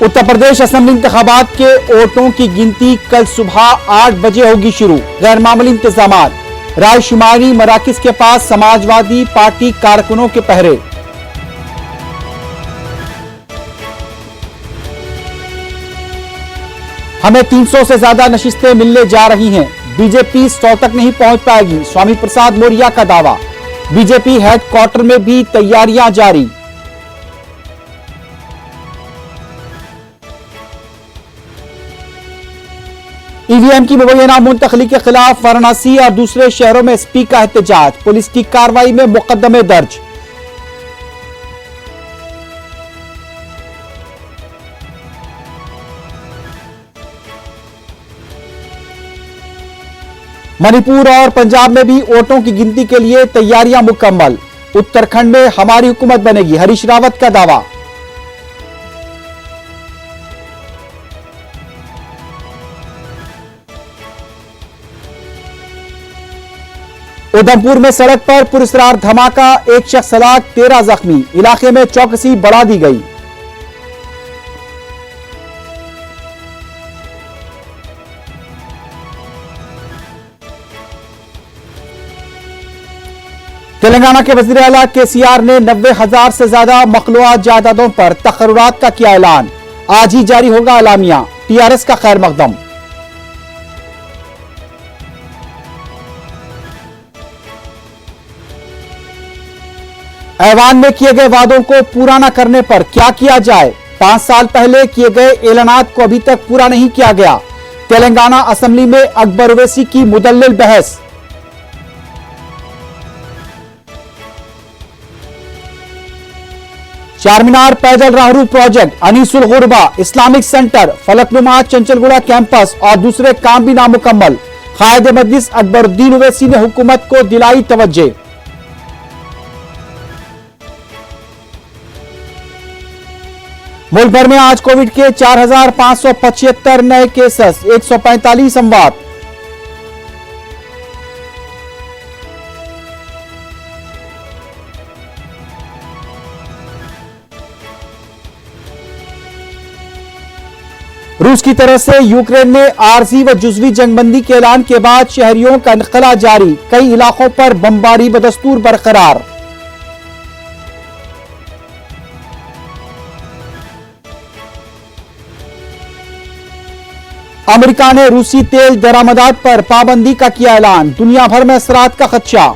Uttar Pradesh assembly इंतखाबात के वोटों की गिनती कल सुबह 8 बजे होगी शुरू। गैर मामूली इंतजामात, राय शुमारी मराकिज के पास समाजवादी पार्टी कारकुनों के पहरे। हमें 300 से ज्यादा नशिस्तें मिलने जा रही हैं, बीजेपी 100 तक नहीं पहुंच पाएगी, स्वामी प्रसाद मौर्य का दावा। बीजेपी हेडक्वार्टर में भी तैयारियां जारी। ईवीएम की मुबैना मुंतकली के खिलाफ वाराणसी और दूसरे शहरों में एसपी का एहतजाज, पुलिस की कार्रवाई में मुकदमे दर्ज। मणिपुर और पंजाब में भी वोटों की गिनती के लिए तैयारियां मुकम्मल। उत्तराखंड में हमारी हुकूमत बनेगी, हरीश रावत का दावा। उधमपुर में सड़क पर पुरस्कार धमाका, एक शख्स हलाक, 13 जख्मी। इलाके में चौकसी बढ़ा दी गई। तेलंगाना के वज़ीर आला केसीआर ने 90,000 से ज्यादा मखलूआत जायदादों पर तकर्रुरात का किया ऐलान। आज ही जारी होगा एलामिया, टीआरएस का खैर मकदम। ऐवान में किए गए वादों को पूरा न करने पर क्या किया जाए? 5 साल पहले किए गए ऐलानात को अभी तक पूरा नहीं किया गया। तेलंगाना असेंबली में अकबर ओवैसी की मुदल्लिल बहस। चारमीनार पैदल राहरू प्रोजेक्ट, अनीसुल गुरबा Islamic centre, Falaknuma Chanchalguda campus और दूसरे काम भी नामुकम्मल। कायदे मजलिस अकबरुद्दीन ओवैसी ने हुकूमत को दिलाई तवज्जो। मुल्क भर में आज कोविड के 4,575 नए केसेस, 145 अमवात। रूस की तरफ से यूक्रेन में आरजी व जुज़वी जंगबंदी के ऐलान के बाद शहरियों का इनखला जारी, कई इलाकों पर बमबारी बदस्तूर बरकरार। अमेरिका ने रूसी तेल दरामदात पर पाबंदी का किया ऐलान, दुनिया भर में असरात का खदशा।